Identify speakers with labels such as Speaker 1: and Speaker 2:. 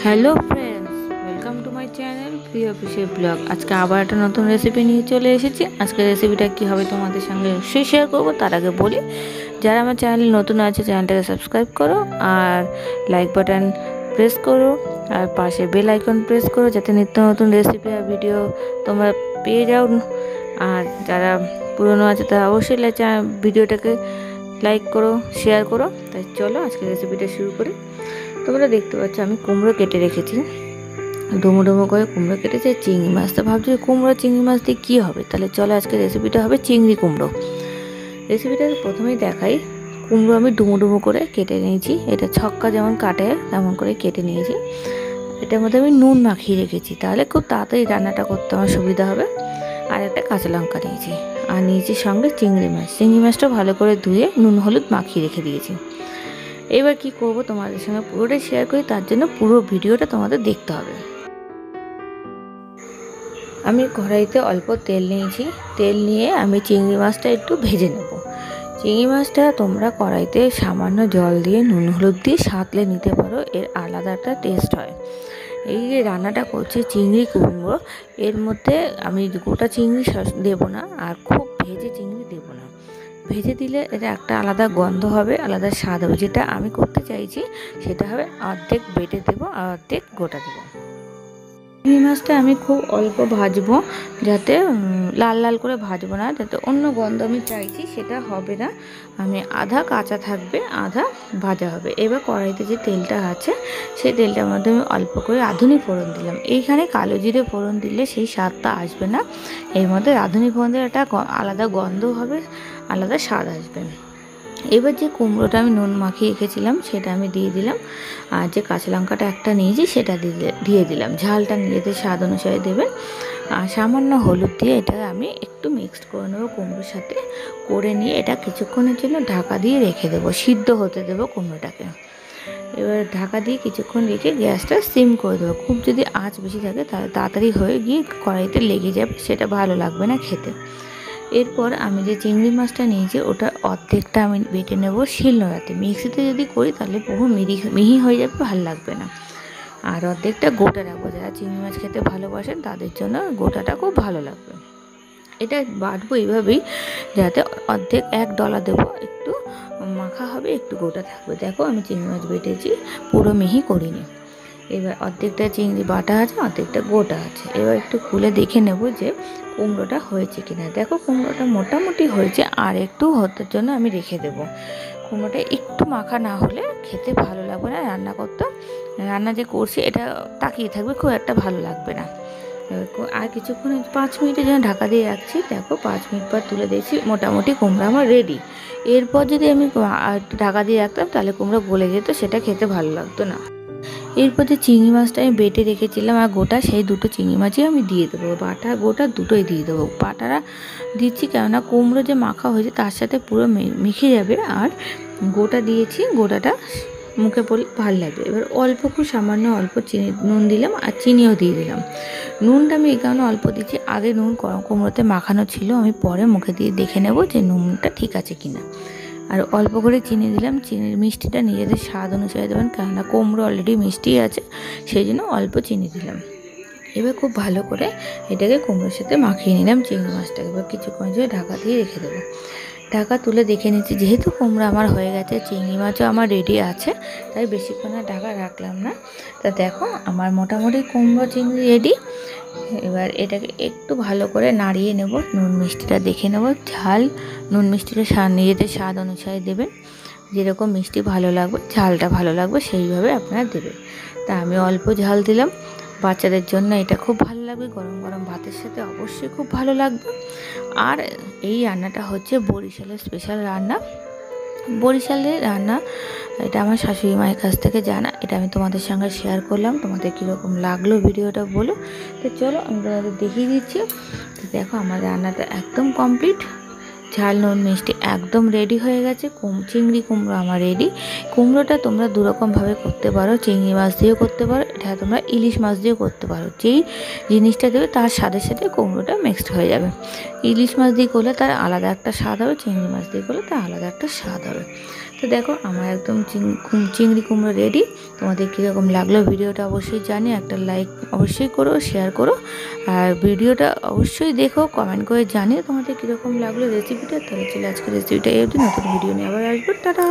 Speaker 1: Hello friends, welcome to my channel প্রিয় official blog. আজকে আবার একটা নতুন রেসিপি নিয়ে চলে এসেছি। আজকে রেসিপিটা কী হবে তোমাদের সঙ্গে অবশ্যই শেয়ার করবো। তার আগে বলি, যারা আমার চ্যানেলে নতুন আছে চ্যানেলটাকে সাবস্ক্রাইব করো আর লাইক বাটন প্রেস করো আর পাশে বেল আইকন প্রেস করো, যাতে নিত্য নতুন রেসিপি আর ভিডিও তোমরা পেয়ে যাও। আর যারা পুরনো আছে তারা অবশ্যই ভিডিওটাকে লাইক করো, শেয়ার করো। তাই চলো আজকে রেসিপিটা শুরু করি। তোমরা দেখতে পাচ্ছ আমি কুমড়ো কেটে রেখেছি, ডুমো ডুমো করে কুমড়ো কেটেছে। চিংড়ি মাছ, তো ভাবছি কুমড়ো চিংড়ি মাছ দিয়ে কী হবে, তাহলে চলো আজকে রেসিপিটা হবে চিংড়ি কুমড়ো। রেসিপিটা প্রথমেই দেখাই। কুমড়ো আমি ডুমো ডুমো করে কেটে নিয়েছি, এটা ছক্কা যেমন কাটে তেমন করে কেটে নিয়েছি। এটার মধ্যে আমি নুন মাখিয়ে রেখেছি, তাহলে খুব তাড়াতাড়ি রান্নাটা করতে আমার সুবিধা হবে। আর একটা কাঁচা লঙ্কা নিয়েছি, আর নিয়েছি সঙ্গে চিংড়ি মাছ। চিংড়ি মাছটা ভালো করে ধুয়ে নুন হলুদ মাখিয়ে রেখে দিয়েছি। এবার কি করব তোমাদের সঙ্গে পুরোটাই শেয়ার করি, তার জন্য পুরো ভিডিওটা তোমাদের দেখতে হবে। আমি কড়াইতে অল্প তেল নিয়েছি, তেল নিয়ে আমি চিংড়ি মাছটা একটু ভেজে নেব। চিংড়ি মাছটা তোমরা কড়াইতে সামান্য জল দিয়ে নুন হলুদ দিয়ে সাঁতলে নিতে পারো, এর আলাদা একটা টেস্ট হয়। এই যে রান্নাটা করছি চিংড়ি কুমড়ো, এর মধ্যে আমি গোটা চিংড়ি দেবো না আর খুব ভেজে চিংড়ি দেবো না। ভেজে দিলে এটা একটা আলাদা গন্ধ হবে, আলাদা স্বাদ হবে। যেটা আমি করতে চাইছি সেটা হবে অর্ধেক বেটে দেবো আর অর্ধেক গোটা দেবো। চিংড়ি মাছটা আমি খুব অল্প ভাজবো, যাতে লাল লাল করে ভাজবো না, যাতে অন্য গন্ধ আমি চাইছি সেটা হবে না। আমি আধা কাঁচা থাকবে, আধা ভাজা হবে। এবার কড়াইতে যে তেলটা আছে সেই তেলটার মধ্যে আমি অল্প করে রাঁধুনি ফোড়ন দিলাম। এইখানে কালো জিরে ফোড়ন দিলে সেই স্বাদটা আসবে না, এর মধ্যে রাঁধুনি ফোড়ন দিলে একটা আলাদা গন্ধ হবে, আলাদা স্বাদ আসবে। এবার যে কুমড়োটা আমি নুন মাখিয়ে রেখেছিলাম সেটা আমি দিয়ে দিলাম, আর যে কাঁচা লঙ্কাটা একটা নিয়েছি সেটা দিয়ে দিলাম। ঝালটা নিজেদের স্বাদ অনুসারে দেবেন। আর সামান্য হলুদ দিয়ে এটা আমি একটু মিক্সড করে নেবো কুমড়োর সাথে। করে নিয়ে এটা কিছুক্ষণের জন্য ঢাকা দিয়ে রেখে দেবো, সিদ্ধ হতে দেবো কুমড়োটাকে। এবার ঢাকা দিয়ে কিছুক্ষণ রেখে গ্যাসটা সিম করে দেবো। খুব যদি আঁচ বেশি থাকে তাহলে তাড়াতাড়ি হয়ে গিয়ে কড়াইতে লেগে যাবে, সেটা ভালো লাগবে না খেতে। এরপর আমি যে চিংড়ি মাছটা নিয়েছি ওটা অর্ধেকটা আমি বেটে নেব শিলনোড়াতে। মিক্সিতে যদি করি তাহলে বহু মিহি হয়ে যাবে, ভালো লাগবে না। আর অর্ধেকটা গোটা রাখবো, যারা চিংড়ি মাছ খেতে ভালোবাসেন তাদের জন্য গোটাটা খুব ভালো লাগবে। এটা বাটবো এইভাবেই, যাতে অর্ধেক এক ডলা দেবো, একটু মাখা হবে একটু গোটা থাকবে। দেখো আমি চিংড়ি মাছ বেটেছি, পুরো মিহি করিনি। এবার অর্ধেকটা চিংড়ি বাটা আছে, অর্ধেকটা গোটা আছে। এবার একটু খুলে দেখে নেব যে কুমড়োটা হয়েছে কিনা। দেখো কুমড়োটা মোটামুটি হয়েছে, আর একটু হওয়ার জন্য আমি রেখে দেবো। কুমড়োটা একটু মাখা না হলে খেতে ভালো লাগবে না, রান্না যে করছি এটা তাকিয়ে থাকবে, খুব একটা ভালো লাগবে না। আর কিছুক্ষণ 5 মিনিটের জন্য ঢাকা দিয়ে রাখছি। দেখো 5 মিনিট পর তুলে দিয়েছি, মোটামুটি কুমড়ো আমার রেডি। এরপর যদি আমি একটু ঢাকা দিয়ে রাখতাম তাহলে কুমড়ো গলে যেত, সেটা খেতে ভালো লাগতো না। এরপর যে চিংড়ি মাছটা আমি বেটে রেখেছিলাম আর গোটা, সেই দুটো চিংড়ি মাছই আমি দিয়ে দেবো। বাটা গোটা দুটোই দিয়ে দেবো। বাটাটা দিচ্ছি কেননা কুমড়ো যে মাখা হয়েছে তার সাথে পুরো মিশে যাবে, আর গোটা দিয়েছি, গোটাটা মুখে পড়লে ভালো লাগবে। এবার অল্প খুব সামান্য অল্প নুন দিলাম, আর চিনিও দিয়ে দিলাম। নুনটা আমি এই কারণে অল্প দিচ্ছি, আগে নুন কুমড়োতে মাখানো ছিল, আমি পরে মুখে দিয়ে দেখে নেব যে নুনটা ঠিক আছে কিনা। আর অল্প করে চিনি দিলাম। চিনির মিষ্টিটা নিজেদের স্বাদ অনুসারে দেবেন, কেননা কুমড়ো অলরেডি মিষ্টি আছে, সেই জন্য অল্প চিনি দিলাম। এবার খুব ভালো করে এটাকে কুমড়োর সাথে মাখিয়ে নিলাম চিংড়ি মাছটাকে। এবার কিছুক্ষণ ধরে ঢাকা দিয়ে রেখে দেবো। ঢাকা তুলে দেখে নিচ্ছি, যেহেতু কুমড়ো আমার হয়ে গেছে, চিংড়ি মাছও আমার রেডি আছে, তাই বেশিক্ষণ আর ঢাকা রাখলাম না। তা দেখো আমার মোটামুটি কুমড়ো চিংড়ি রেডি। এবার এটাকে একটু ভালো করে নাড়িয়ে নেব, নুন মিষ্টিটা দেখে নেব। ঝাল নুন মিষ্টিটা নিজেদের স্বাদ অনুসারে দেবেন, যেরকম মিষ্টি ভালো লাগবে ঝালটা ভালো লাগবে সেইভাবে আপনারা দেবেন। তা আমি অল্প ঝাল দিলাম। বাচ্চাদের জন্য এটা খুব ভালো লাগবে, গরম গরম ভাতের সাথে অবশ্যই খুব ভালো লাগবে। আর এই রান্নাটা হচ্ছে বরিশালের স্পেশাল রান্না। বরিশালের রান্না এটা আমার শাশুড়ি মায়ের কাছ থেকে জানা, এটা আমি তোমাদের সঙ্গে শেয়ার করলাম। তোমাদের কীরকম লাগলো ভিডিওটা বলো। তো চলো আমি তোমাদের দেখিয়ে দিচ্ছি। তো দেখো আমার রান্নাটা একদম কমপ্লিট, ঝাল নুন মিষ্টি একদম রেডি হয়ে গেছে। চিংড়ি কুমড়ো আমার রেডি। কুমড়োটা তোমরা দুরকমভাবে করতে পারো, চিংড়ি মাছ দিয়েও করতে পারো, এটা তোমরা ইলিশ মাছ দিয়েও করতে পারো। যেই জিনিসটা দেবে তার সাথে সাথে কুমড়োটা মিক্সড হয়ে যাবে। ইলিশ মাছ দিয়ে করলে তার আলাদা একটা স্বাদ হবে, চিংড়ি মাছ দিয়ে করলে তার আলাদা একটা স্বাদ হবে। তো দেখো আমার একদম চিংড়ি কুমড়ো রেডি। তোমাদের কীরকম লাগলো ভিডিওটা অবশ্যই জানি, একটা লাইক অবশ্যই করো, শেয়ার করো, আর ভিডিওটা অবশ্যই দেখো, কমেন্ট করে জানিও তোমাদের কীরকম লাগলো রেসিপিটা। তাহলে চলে আজকে রেসিপিটা এই অবধি, নতুন ভিডিও নিয়ে আবার আসবো। টাটা।